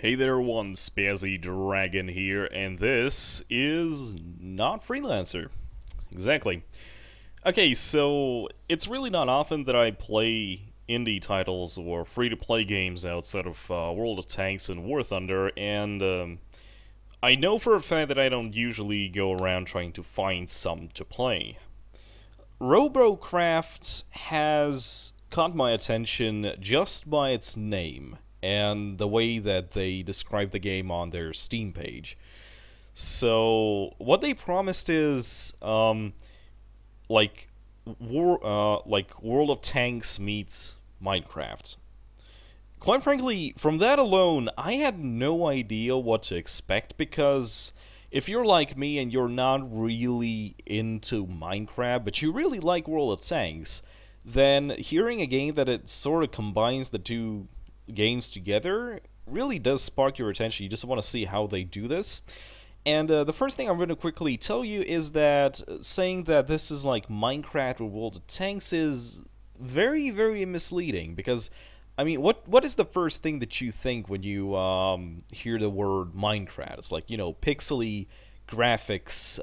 Hey there, one Spazzy Dragon here, and this is not Freelancer. Exactly. Okay, so it's really not often that I play indie titles or free-to-play games outside of World of Tanks and War Thunder, and I know for a fact that I don't usually go around trying to find some to play. Robocraft has caught my attention just by its name and the way that they describe the game on their Steam page. So what they promised is like like World of Tanks meets Minecraft. Quite frankly, from that alone, I had no idea what to expect because if you're like me and you're not really into Minecraft, but you really like World of Tanks, then hearing a game that it sort of combines the two games together really does spark your attention. You just want to see how they do this. And the first thing I'm going to quickly tell you is that saying that this is like Minecraft or World of Tanks is very, very misleading because I mean, what is the first thing that you think when you hear the word Minecraft? It's like, pixely graphics,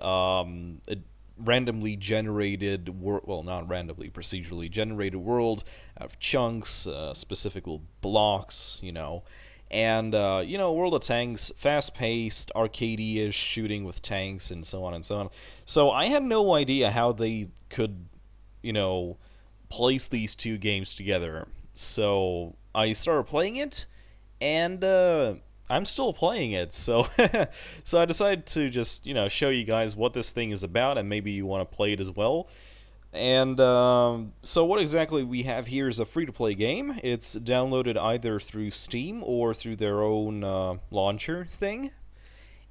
randomly generated well, not randomly, procedurally generated world of chunks, specific little blocks, and World of Tanks, fast-paced, arcadey-ish shooting with tanks and so on and so on. So I had no idea how they could, place these two games together. So I started playing it, and I'm still playing it. So so I decided to just show you guys what this thing is about, and maybe you want to play it as well. And so what exactly we have here is a free-to-play game. It's downloaded either through Steam or through their own launcher thing.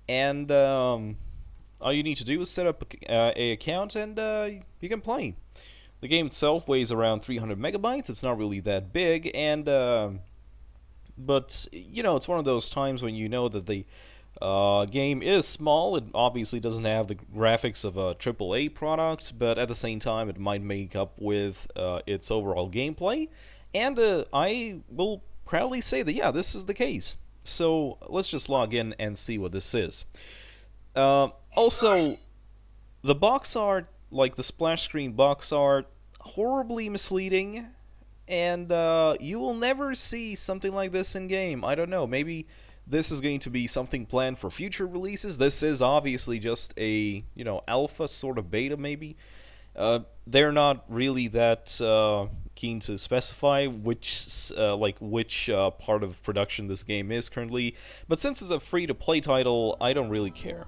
And all you need to do is set up a account, and you can play. The game itself weighs around 300 megabytes. It's not really that big, and but it's one of those times when you know that the game is small. It obviously doesn't have the graphics of a AAA product, but at the same time, it might make up with its overall gameplay. And I will proudly say that yeah, this is the case. So let's just log in and see what this is. Also, the box art, like the splash screen box art, horribly misleading, and you will never see something like this in game. I don't know, maybe this is going to be something planned for future releases. This is obviously just a, alpha sort of beta maybe. They're not really that keen to specify which part of production this game is currently, but since it's a free-to-play title, I don't really care.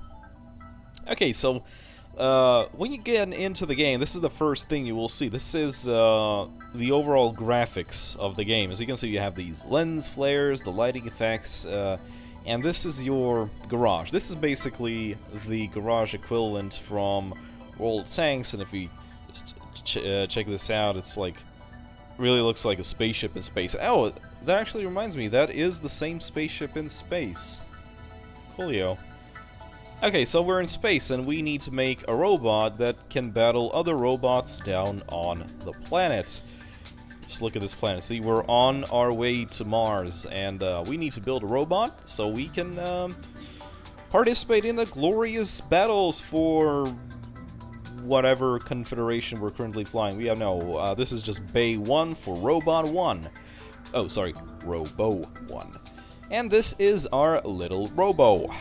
Okay, so when you get into the game, this is the first thing you will see. This is the overall graphics of the game. As you can see, you have these lens flares, the lighting effects, and this is your garage. This is basically the garage equivalent from World of Tanks, and if we just check this out, it's like, really looks like a spaceship in space. Oh, that actually reminds me, that is the same spaceship in space. Coolio. Okay, so we're in space, and we need to make a robot that can battle other robots down on the planet. Just look at this planet. See, we're on our way to Mars, and we need to build a robot so we can participate in the glorious battles for whatever confederation we're currently flying. We have no, this is just Bay 1 for Robot 1. Oh, sorry, Robo 1. And this is our little Robo.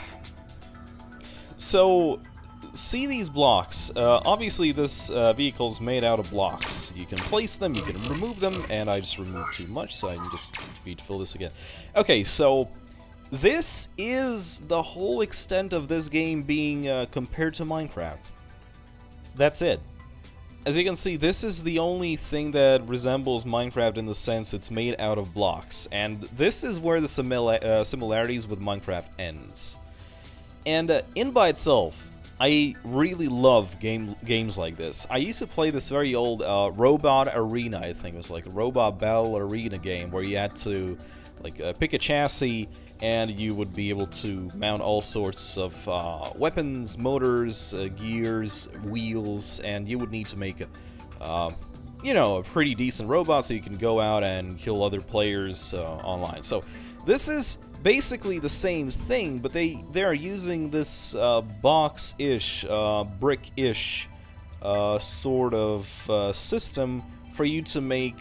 So, see these blocks. Obviously, this vehicle is made out of blocks. You can place them, you can remove them, and I just removed too much, so I just need to fill this again. Okay, so this is the whole extent of this game being compared to Minecraft. That's it. As you can see, this is the only thing that resembles Minecraft in the sense it's made out of blocks, and this is where the similarities with Minecraft ends. And in by itself, I really love games like this. I used to play this very old Robot Arena, I think it was like a Robot Battle Arena game, where you had to pick a chassis, and you would be able to mount all sorts of weapons, motors, gears, wheels, and you would need to make a pretty decent robot so you can go out and kill other players online. So this is basically the same thing, but they are using this box-ish, brick-ish sort of system for you to make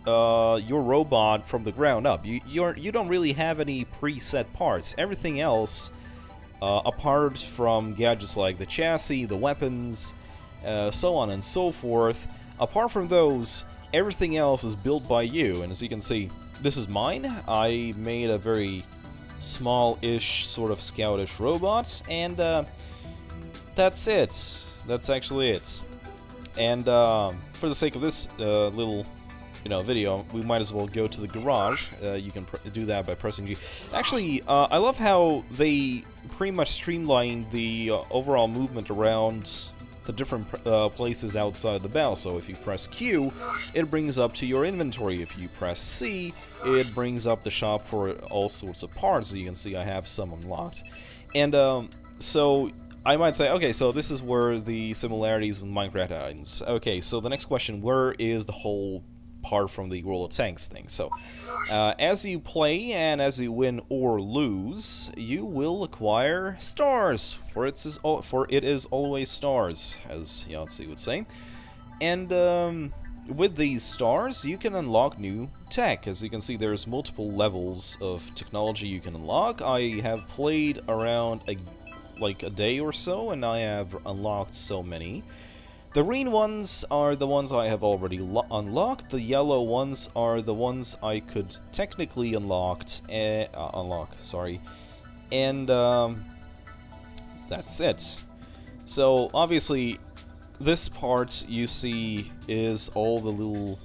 your robot from the ground up. You don't really have any preset parts. Everything else, apart from gadgets like the chassis, the weapons, so on and so forth, apart from those, everything else is built by you. And as you can see, this is mine. I made a very small-ish, sort of scoutish robot, and that's it. That's actually it. And for the sake of this little, video, we might as well go to the garage. You can do that by pressing G. Actually, I love how they pretty much streamlined the overall movement around the different places outside the battle. So if you press Q, it brings up to your inventory. If you press C, it brings up the shop for all sorts of parts. As you can see, I have some unlocked. And so I might say, okay, so this is where the similarities with Minecraft ends. Okay, so the next question, where is the whole part from the World of Tanks thing? So, as you play and as you win or lose, you will acquire stars, for it is always stars, as Yahtzee would say. And with these stars, you can unlock new tech. As you can see, there's multiple levels of technology you can unlock. I have played around like a day or so, and I have unlocked so many. The green ones are the ones I have already unlocked. The yellow ones are the ones I could technically unlock. And that's it. So obviously, this part you see is all the little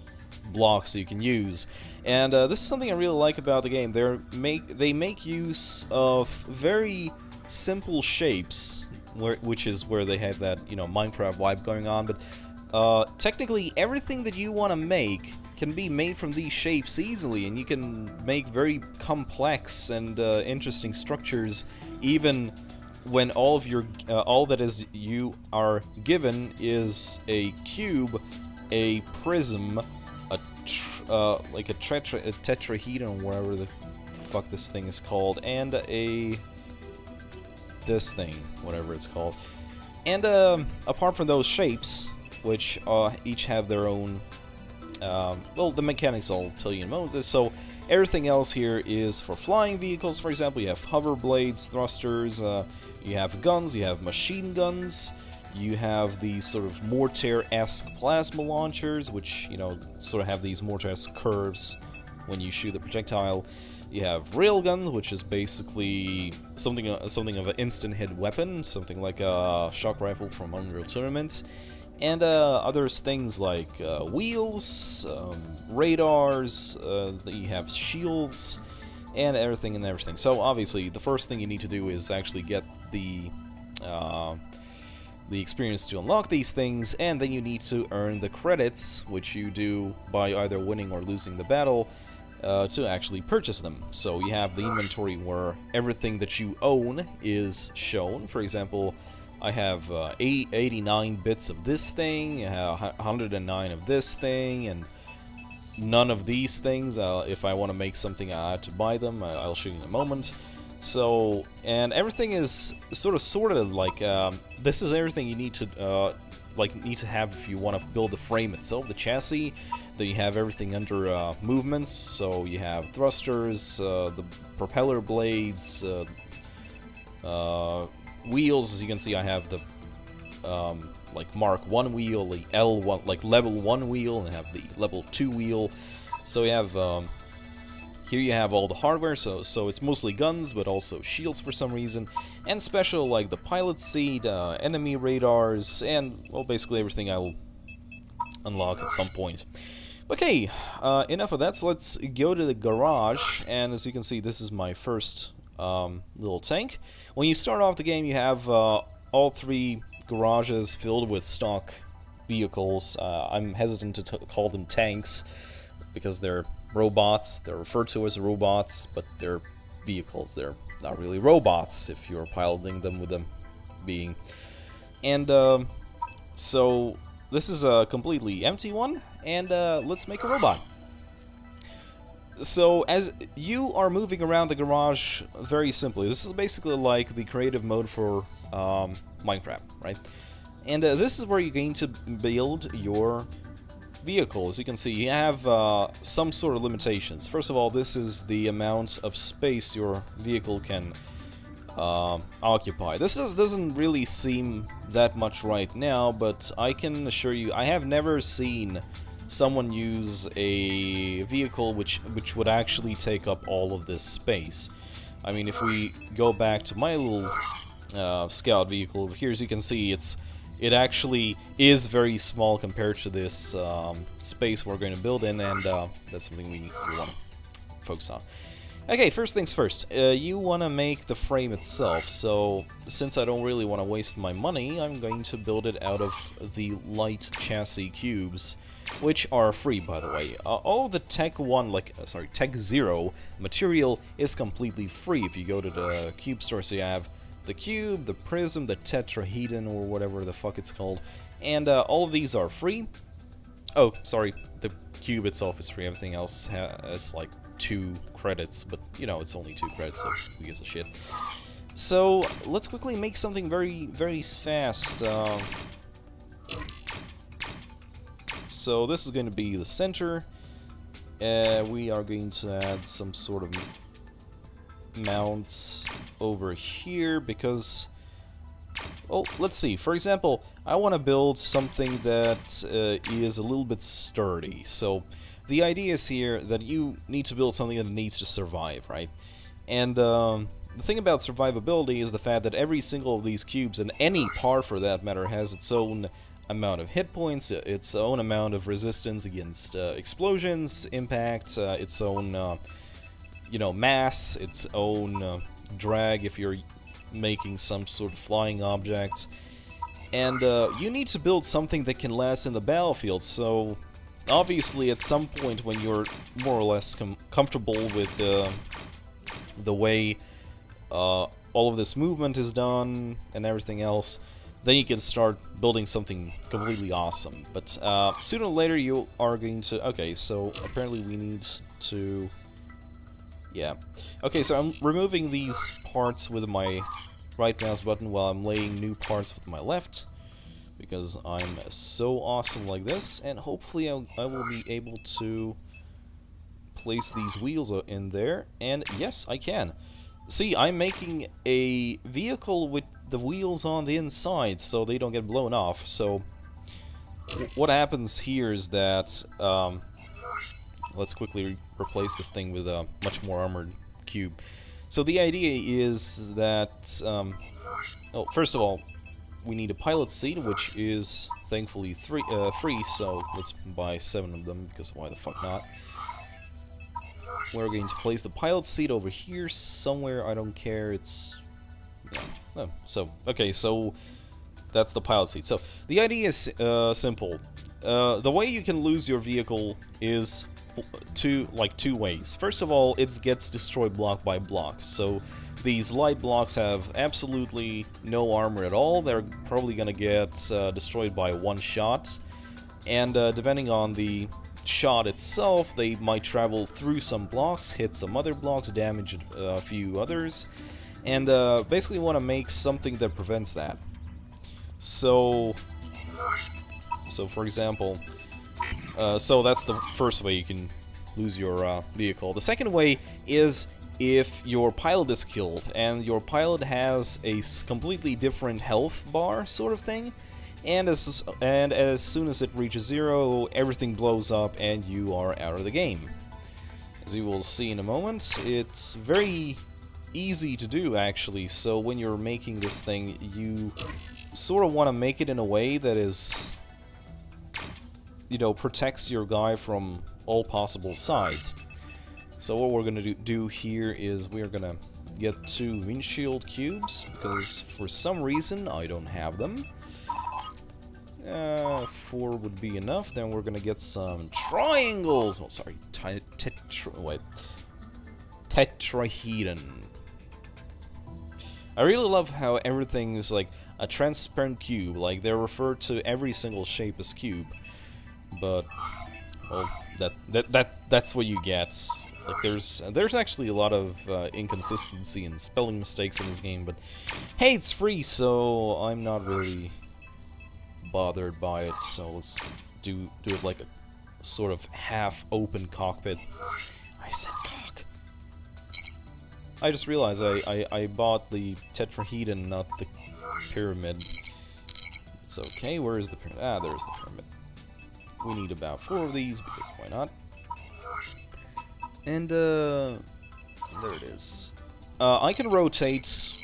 blocks you can use. And this is something I really like about the game. They make use of very simple shapes, which is where they have that, Minecraft vibe going on, but technically everything that you want to make can be made from these shapes easily, and you can make very complex and interesting structures, even when all that you are given is a cube, a prism, like a tetrahedron, whatever the fuck this thing is called, and this thing, whatever it's called. And apart from those shapes, which each have their own, well, the mechanics I'll tell you in a moment. So everything else here is for flying vehicles. For example, you have hover blades, thrusters, you have guns, you have machine guns, you have these sort of mortar-esque plasma launchers, which, sort of have these mortar-esque curves when you shoot the projectile. You have railguns, which is basically something of an instant hit weapon, something like a shock rifle from Unreal Tournament, and other things like wheels, radars. You have shields, and everything. So obviously, the first thing you need to do is actually get the experience to unlock these things, and then you need to earn the credits, which you do by either winning or losing the battle, to actually purchase them. So you have the inventory where everything that you own is shown. For example, I have 89 bits of this thing, 109 of this thing, and none of these things. If I want to make something, I have to buy them. I'll show you in a moment. So, and everything is sort of sorted like, this is everything you need to have if you want to build the frame itself, the chassis. Then you have everything under movements, so you have thrusters, the propeller blades, wheels. As you can see, I have the like Mark 1 wheel, the L1, like level 1 wheel, and I have the level 2 wheel. So you have here you have all the hardware, so it's mostly guns, but also shields for some reason, and special like the pilot seat, enemy radars, and well, basically everything I'll unlock at some point. Okay, enough of that, so let's go to the garage, and as you can see, this is my first little tank. When you start off the game, you have all three garages filled with stock vehicles. I'm hesitant to call them tanks, because they're robots. They're referred to as robots, but they're vehicles. They're not really robots if you're piloting them with them being. And so this is a completely empty one, and let's make a robot. So as you are moving around the garage very simply, this is basically like the creative mode for Minecraft, right? And this is where you're going to build your vehicle. As you can see, you have some sort of limitations. First of all, this is the amount of space your vehicle can occupy. This doesn't really seem that much right now, but I can assure you, I have never seen someone use a vehicle which would actually take up all of this space. I mean, if we go back to my little scout vehicle over here, as you can see, it actually is very small compared to this space we're going to build in, and that's something we want to focus on. Okay, first things first, you want to make the frame itself, so since I don't really want to waste my money, I'm going to build it out of the light chassis cubes, which are free, by the way. All the Tech 1, Tech 0 material is completely free if you go to the cube store, so you have the cube, the prism, the tetrahedron, or whatever the fuck it's called, and all of these are free. Oh, sorry, the cube itself is free, everything else has, like, 2 credits, but, you know, it's only 2 credits, so who gives a shit. So, let's quickly make something very, very fast. So, this is going to be the center. We are going to add some sort of mounts over here, because... well, let's see. For example, I want to build something that is a little bit sturdy, so... the idea is here that you need to build something that needs to survive, right? And the thing about survivability is the fact that every single of these cubes, and any part for that matter, has its own amount of hit points, its own amount of resistance against explosions, impact, its own, you know, mass, its own drag if you're making some sort of flying object. And you need to build something that can last in the battlefield, so... obviously, at some point when you're more or less comfortable with the way all of this movement is done and everything else, then you can start building something completely awesome. But sooner or later you are going to... okay, so apparently we need to... yeah. Okay, so I'm removing these parts with my right mouse button while I'm laying new parts with my left, because I'm so awesome like this, and hopefully I will be able to place these wheels in there, and yes, I can. See, I'm making a vehicle with the wheels on the inside, so they don't get blown off. So, what happens here is that, let's quickly replace this thing with a much more armored cube. So the idea is that, oh, first of all, we need a pilot seat, which is thankfully free, so let's buy 7 of them, because why the fuck not. We're going to place the pilot seat over here somewhere, I don't care, it's... yeah. Oh, so, okay, so that's the pilot seat. So, the idea is simple. The way you can lose your vehicle is two ways. First of all, it gets destroyed block by block, so these light blocks have absolutely no armor at all. They're probably gonna get destroyed by one shot, and depending on the shot itself, they might travel through some blocks, hit some other blocks, damage a few others, and basically want to make something that prevents that. So for example, so that's the first way you can lose your vehicle. The second way is if your pilot is killed, and your pilot has a completely different health bar sort of thing, and as soon as it reaches 0, everything blows up and you are out of the game. As you will see in a moment, it's very easy to do actually, so when you're making this thing, you sort of want to make it in a way that is, you know, protects your guy from all possible sides. So what we're going to do here is we're going to get 2 windshield cubes, because for some reason I don't have them. 4 would be enough. Then we're going to get some triangles. Oh, sorry, tetrahedron. I really love how everything is like a transparent cube, like they refer to every single shape as cube. But well, that's what you get Like, there's actually a lot of inconsistency and spelling mistakes in this game, but hey, it's free, so I'm not really bothered by it. So let's do it like a sort of half-open cockpit. I said cock. I just realized I bought the tetrahedron, not the pyramid. It's okay. Where is the pyramid? Ah, there's the pyramid. We need about 4 of these because why not? And there it is. I can rotate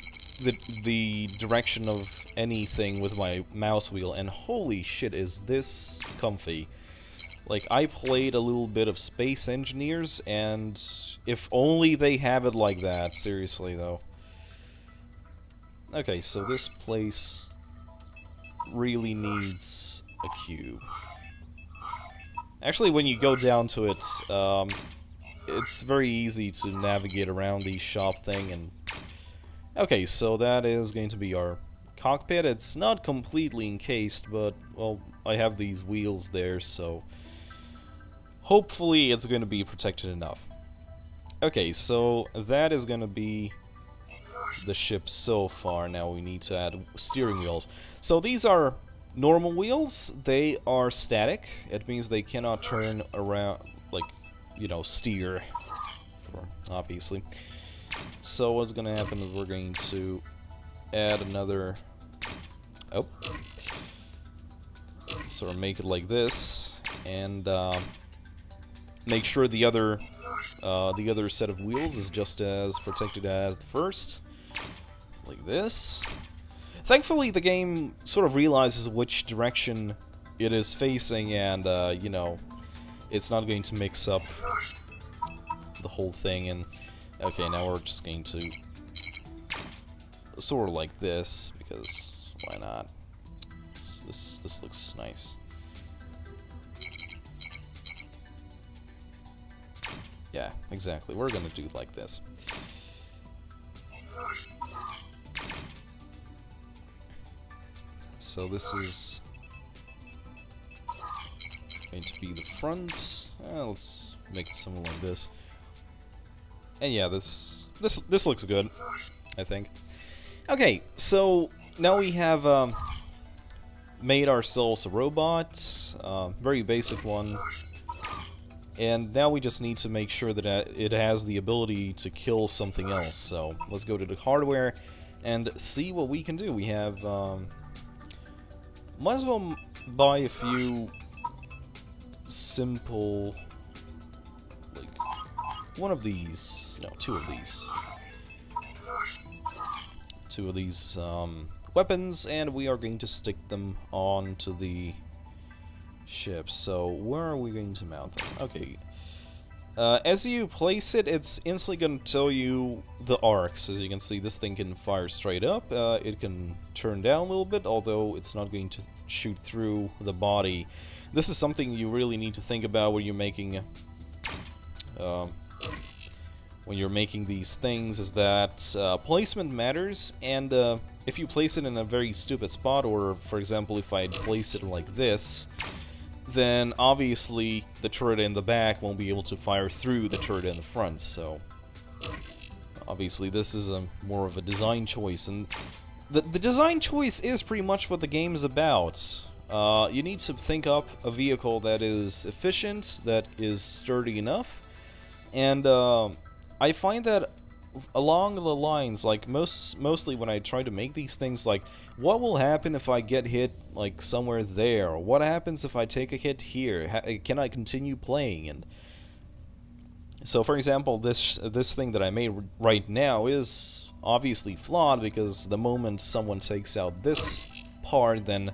the direction of anything with my mouse wheel, and holy shit, is this comfy. Like, I played a little bit of Space Engineers, and if only they have it like that, seriously, though. Okay, so this place really needs a cube. Actually, when you go down to it, it's very easy to navigate around the shop thing, and... Okay, so that is going to be our cockpit. It's not completely encased, but, well, I have these wheels there, so... Hopefully it's going to be protected enough. Okay, so that is going to be the ship so far. Now we need to add steering wheels. So these are normal wheels. They are static. It means they cannot turn around, like, you know, steer, obviously. So what's going to happen is we're going to add another... Oh. Sort of make it like this, and... make sure the other set of wheels is just as protected as the first, like this. Thankfully, the game sort of realizes which direction it is facing, and you know, it's not going to mix up the whole thing. And okay, now we're just going to sort of like this, because why not? This looks nice. Yeah, exactly. We're gonna do it like this. So this is going to be the front. Let's make it something like this. And yeah, this looks good, I think. Okay, so now we have made ourselves a robot, very basic one. And now we just need to make sure that it has the ability to kill something else. So let's go to the hardware and see what we can do. We have, might as well buy a few simple, like, one of these, no, 2 of these. 2 of these weapons, and we are going to stick them onto the ship. So where are we going to mount them? Okay. As you place it, it's instantly going to tell you the arcs. As you can see, this thing can fire straight up. It can turn down a little bit, although it's not going to shoot through the body. This is something you really need to think about when you're making these things, is that placement matters, and if you place it in a very stupid spot, or for example if I place it like this, then obviously the turret in the back won't be able to fire through the turret in the front. So obviously this is more of a design choice, and the design choice is pretty much what the game is about. You need to think up a vehicle that is efficient, that is sturdy enough, and I find that along the lines, like mostly when I try to make these things, like, what will happen if I get hit, like, somewhere there? What happens if I take a hit here? Can I continue playing? And so, for example, this thing that I made right now is obviously flawed, because the moment someone takes out this part, then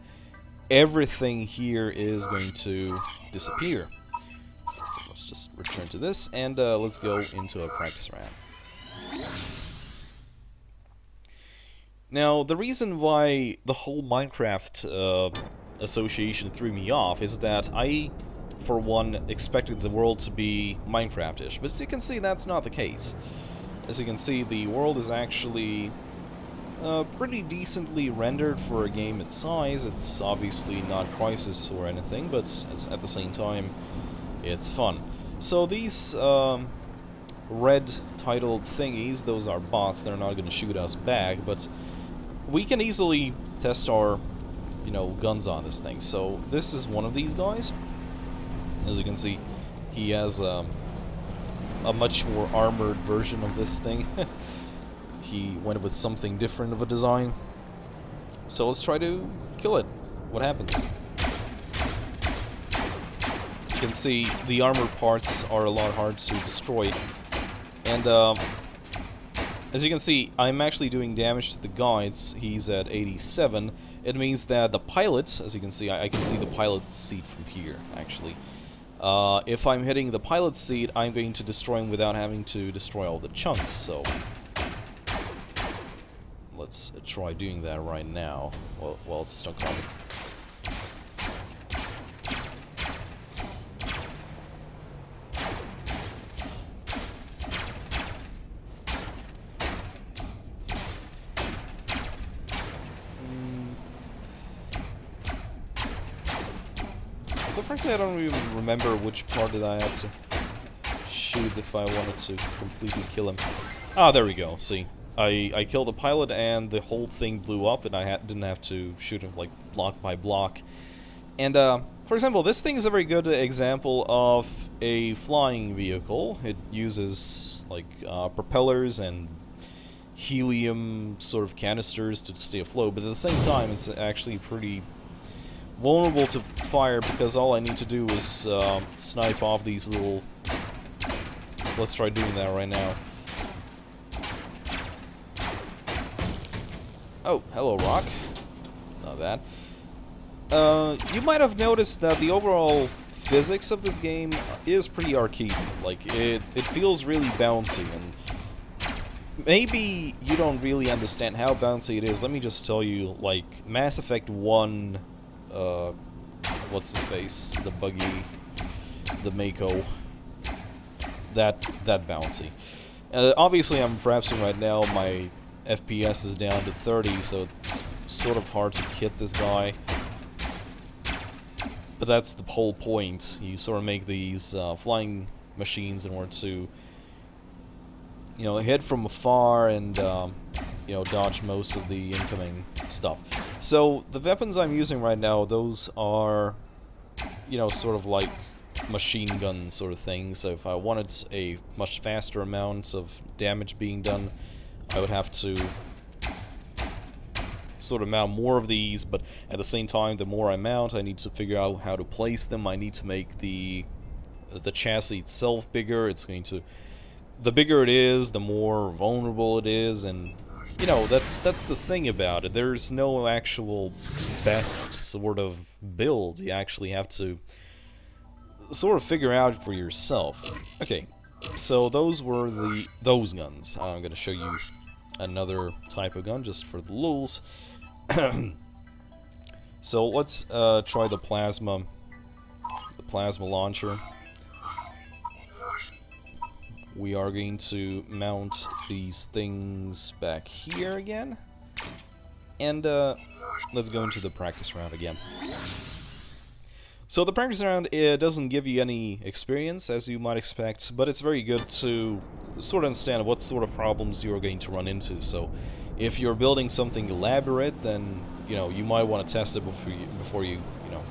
everything here is going to disappear. So let's just return to this, and let's go into a practice round. Now, the reason why the whole Minecraft association threw me off is that I, for one, expected the world to be Minecraft-ish, but as you can see, that's not the case. As you can see, the world is actually pretty decently rendered for a game its size. It's obviously not Crysis or anything, but at the same time, it's fun. So these red titled thingies, those are bots, they're not going to shoot us back, but we can easily test our, you know, guns on this thing. So this is one of these guys. As you can see, he has a much more armored version of this thing. He went with something different of a design. So let's try to kill it. What happens? You can see the armor parts are a lot hard to destroy. And as you can see, I'm actually doing damage to the guides. He's at 87. It means that the pilot, as you can see, I can see the pilot's seat from here, actually. If I'm hitting the pilot's seat, I'm going to destroy him without having to destroy all the chunks, so let's try doing that right now while it's stuck on it. But frankly, I don't even remember which part did I have to shoot if I wanted to completely kill him. Ah, there we go, see. I killed the pilot and the whole thing blew up and I didn't have to shoot him like block by block. And for example, this thing is a very good example of a flying vehicle. It uses like propellers and helium sort of canisters to stay afloat, but at the same time it's actually pretty vulnerable to fire because all I need to do is snipe off these little... Let's try doing that right now. Oh, hello, Rock. Not bad. You might have noticed that the overall physics of this game is pretty arcadey. Like, it feels really bouncy, and maybe you don't really understand how bouncy it is. Let me just tell you, like, Mass Effect 1, what's his face? The buggy, the Mako. That bouncy. Obviously, I'm frapsing right now. My FPS is down to 30, so it's sort of hard to hit this guy. But that's the whole point. You sort of make these flying machines in order to, you know, hit from afar and, you know, dodge most of the incoming stuff. So the weapons I'm using right now, those are, you know, sort of like machine gun sort of thing. So if I wanted a much faster amount of damage being done, I would have to sort of mount more of these, but at the same time, the more I mount, I need to figure out how to place them. I need to make the chassis itself bigger. It's going to... The bigger it is, the more vulnerable it is, and, you know, that's the thing about it. There's no actual best sort of build. You actually have to sort of figure out for yourself. Okay, so those were those guns. I'm going to show you another type of gun just for the lulz. So let's try the plasma launcher. We are going to mount these things back here again, and let's go into the practice round again. So the practice round, it doesn't give you any experience, as you might expect, but it's very good to sort of understand what sort of problems you're going to run into. So if you're building something elaborate, then, you know, you might want to test it before you know,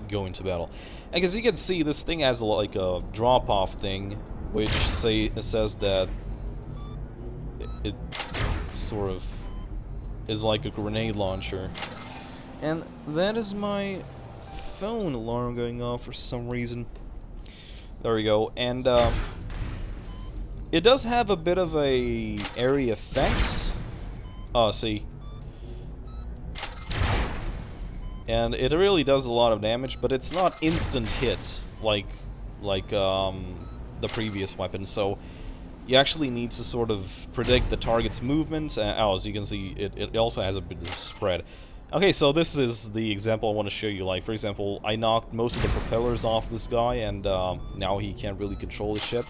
go into battle. And as you can see, this thing has like a drop-off thing, which says that it sort of is like a grenade launcher. And that is my phone alarm going off for some reason. There we go. And it does have a bit of a area effect. Oh, see. And it really does a lot of damage, but it's not instant hit like the previous weapon. So you actually need to sort of predict the target's movement. Oh, as you can see, it also has a bit of spread. Okay, so this is the example I want to show you. Like, for example, I knocked most of the propellers off this guy, and now he can't really control the ship.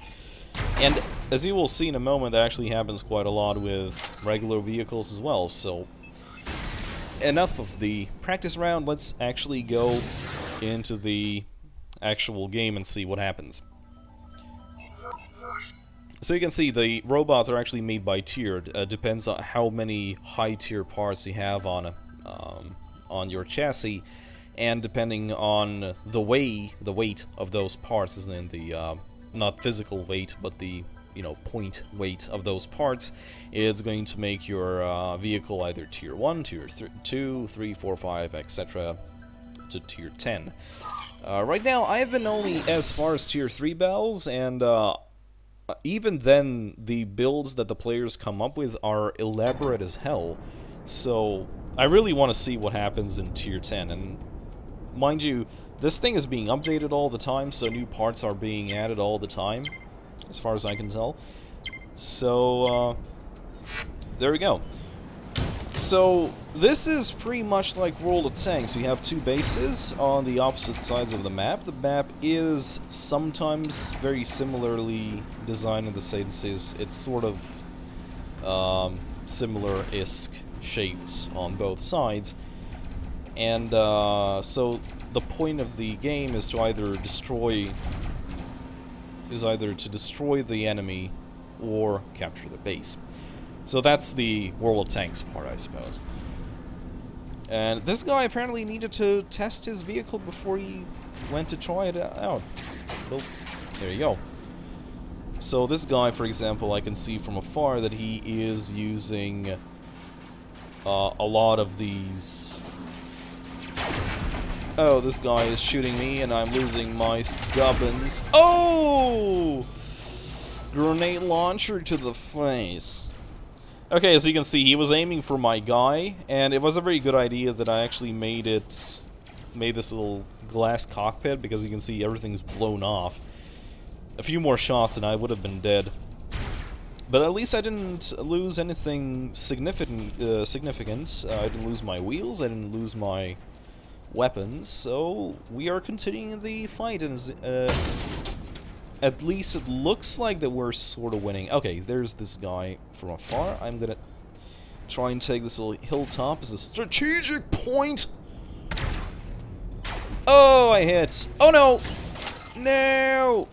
And as you will see in a moment, that actually happens quite a lot with regular vehicles as well. So enough of the practice round. Let's actually go into the actual game and see what happens. So you can see the robots are actually made by tier. Depends on how many high tier parts you have on your chassis, and depending on the weight of those parts, isn't in the not physical weight, but the point weight of those parts, it's going to make your vehicle either tier 1, tier 2, 3, 4, 5, etc. to tier 10. Right now, I have been only as far as tier 3 battles, and even then, the builds that the players come up with are elaborate as hell. So, I really want to see what happens in tier 10, and mind you, this thing is being updated all the time, so new parts are being added all the time, as far as I can tell. So, there we go. So, this is pretty much like World of Tanks. You have two bases on the opposite sides of the map. The map is sometimes very similarly designed in the sense it's sort of similar-esque shaped on both sides. And so the point of the game is to either destroy the enemy or capture the base. So that's the World of Tanks part, I suppose. And this guy apparently needed to test his vehicle before he went to try it out. Well, there you go. So this guy, for example, I can see from afar that he is using a lot of these... Oh, this guy is shooting me and I'm losing my gubbins. Oh! Grenade launcher to the face. Okay, as you can see, he was aiming for my guy, and it was a very good idea that I actually made this little glass cockpit, because you can see everything's blown off. A few more shots and I would have been dead. But at least I didn't lose anything significant. I didn't lose my wheels, I didn't lose my weapons, so we are continuing the fight, and at least it looks like that we're sort of winning. Okay, there's this guy from afar. I'm gonna try and take this little hilltop as a strategic point. Oh, I hit. Oh no! No!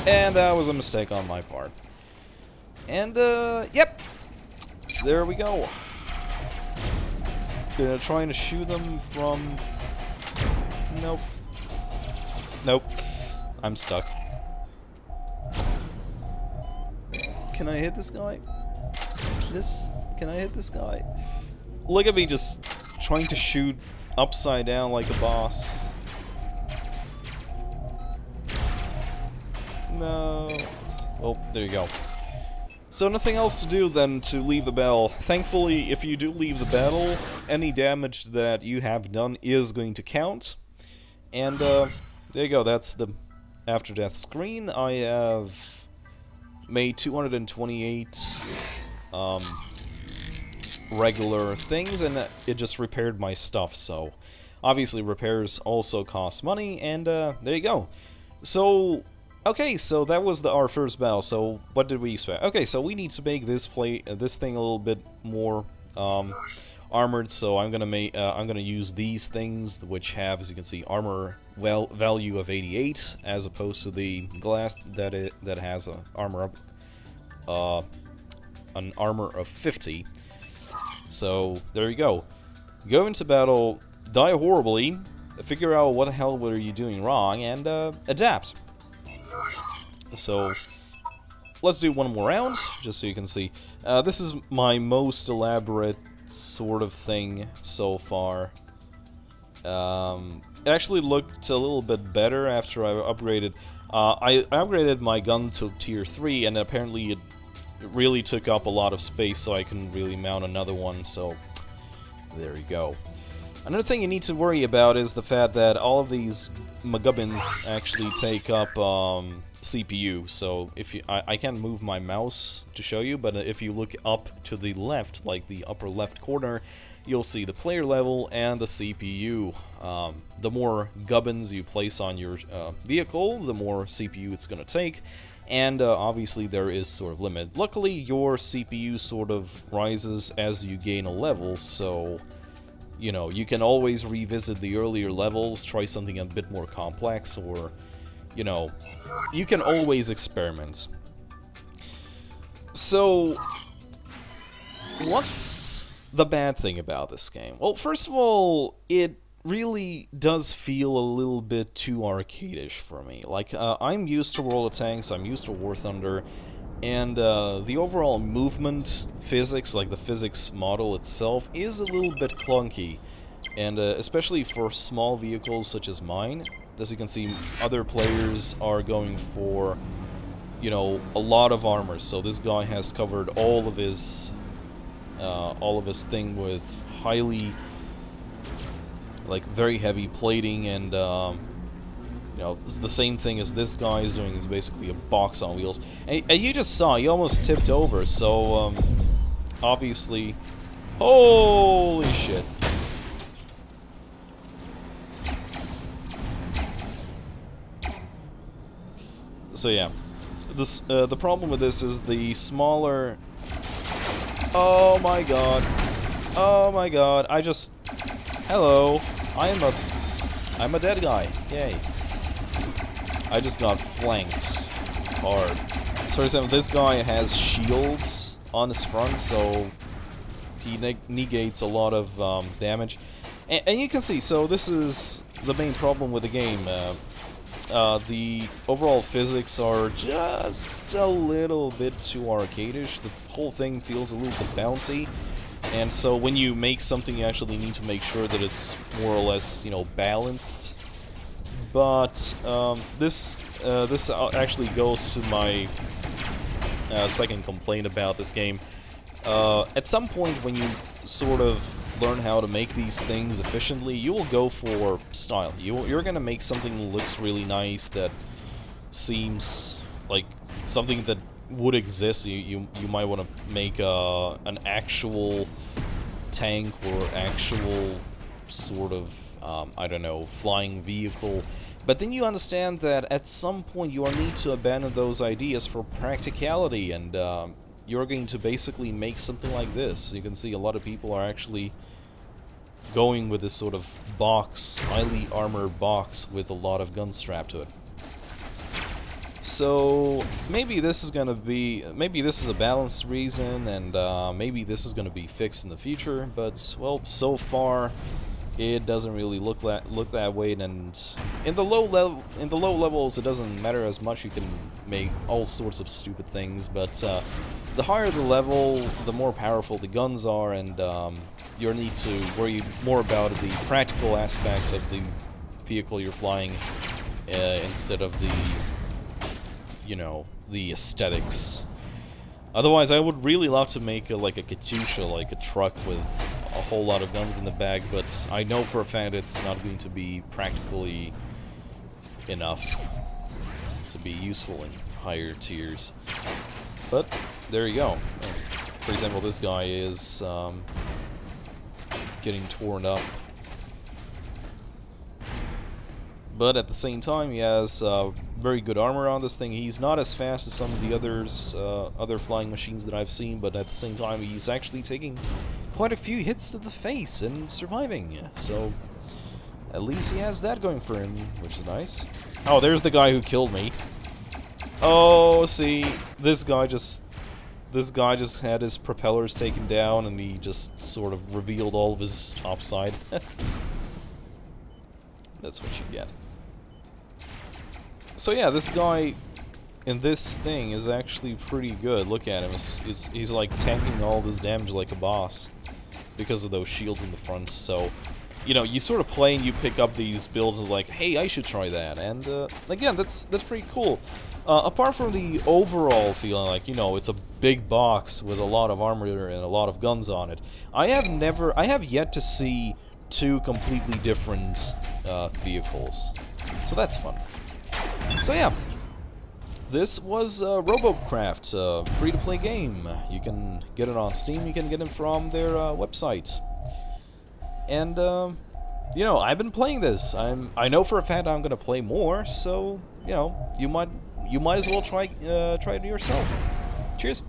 And that was a mistake on my part. And, yep! There we go. Gonna try to shoot them from... Nope. Nope. I'm stuck. Can I hit this guy? Can I hit this guy? Look at me just trying to shoot upside down like a boss. No. Oh, there you go. So nothing else to do than to leave the battle. Thankfully, if you do leave the battle, any damage that you have done is going to count. And there you go, that's the after death screen. I have made 228 regular things, and it just repaired my stuff, so obviously repairs also cost money, and there you go. So, okay, so that was our first battle. So what did we expect? Okay, so we need to make this thing a little bit more armored, so I'm gonna use these things, which have, as you can see, armor value of 88, as opposed to the glass that has an armor of 50. So there you go. Go into battle, die horribly, figure out what the hell were you doing wrong, and adapt. So let's do one more round, just so you can see. This is my most elaborate sort of thing so far. It actually looked a little bit better after I upgraded. I upgraded my gun to tier 3, and apparently it really took up a lot of space, so I couldn't really mount another one, so there you go. Another thing you need to worry about is the fact that all of these gubbins actually take up CPU, so if you, I can't move my mouse to show you, but if you look up to the left, like the upper left corner, you'll see the player level and the CPU. The more gubbins you place on your vehicle, the more CPU it's going to take, and obviously there is sort of limit. Luckily, your CPU sort of rises as you gain a level, so you know, you can always revisit the earlier levels, try something a bit more complex, or, you know, you can always experiment. So, what's the bad thing about this game? Well, first of all, it really does feel a little bit too arcadish for me. Like, I'm used to World of Tanks, I'm used to War Thunder, and the overall movement physics, like the physics model itself, is a little bit clunky. And especially for small vehicles such as mine, as you can see, other players are going for, you know, a lot of armor. So this guy has covered all of his thing with highly, like, very heavy plating, and you know, it's the same thing as this guy is doing. Is basically a box on wheels. And you just saw, he almost tipped over. So obviously, holy shit. So yeah, this the problem with this is the smaller. Oh my god! Oh my god! I just. Hello. I'm a dead guy. Yay! I just got flanked hard. So for example, this guy has shields on his front, so he negates a lot of damage. And you can see. So this is the main problem with the game. The overall physics are just a little bit too arcadish. The whole thing feels a little bit bouncy, and so when you make something, you actually need to make sure that it's more or less, you know, balanced. But this actually goes to my second complaint about this game. At some point, when you sort of learn how to make these things efficiently, you will go for style. You're gonna make something that looks really nice, that seems like something that would exist. You might want to make an actual tank or actual sort of I don't know, flying vehicle. But then you understand that at some point you will need to abandon those ideas for practicality, and you're going to basically make something like this. You can see a lot of people are actually going with this sort of box, highly armored box with a lot of guns strapped to it. So maybe this is gonna be, maybe this is a balanced reason, and maybe this is gonna be fixed in the future. But well, so far it doesn't really look that way. And in the low levels, it doesn't matter as much. You can make all sorts of stupid things, but the higher the level, the more powerful the guns are, and you need to worry more about the practical aspect of the vehicle you're flying instead of the, you know, the aesthetics. Otherwise, I would really love to make like a Katyusha, like a truck with a whole lot of guns in the back, but I know for a fact it's not going to be practically enough to be useful in higher tiers. But there you go. For example, this guy is getting torn up, but at the same time he has very good armor on this thing. He's not as fast as some of the other flying machines that I've seen, but at the same time he's actually taking quite a few hits to the face and surviving. So at least he has that going for him, which is nice. Oh, there's the guy who killed me. Oh, see, this guy just had his propellers taken down, and he just sort of revealed all of his top side. That's what you get. So yeah, this guy in this thing is actually pretty good. Look at him. He's like tanking all this damage like a boss because of those shields in the front. So, you know, you sort of play and you pick up these builds and like, hey, I should try that. And again, that's pretty cool. Apart from the overall feeling, like, you know, it's a big box with a lot of armor and a lot of guns on it. I have yet to see two completely different vehicles. So that's fun. So yeah, this was Robocraft, a free-to-play game. You can get it on Steam, you can get it from their website. And, you know, I've been playing this. I know for a fact I'm gonna play more, so, you know, you might as well try it yourself. Cheers.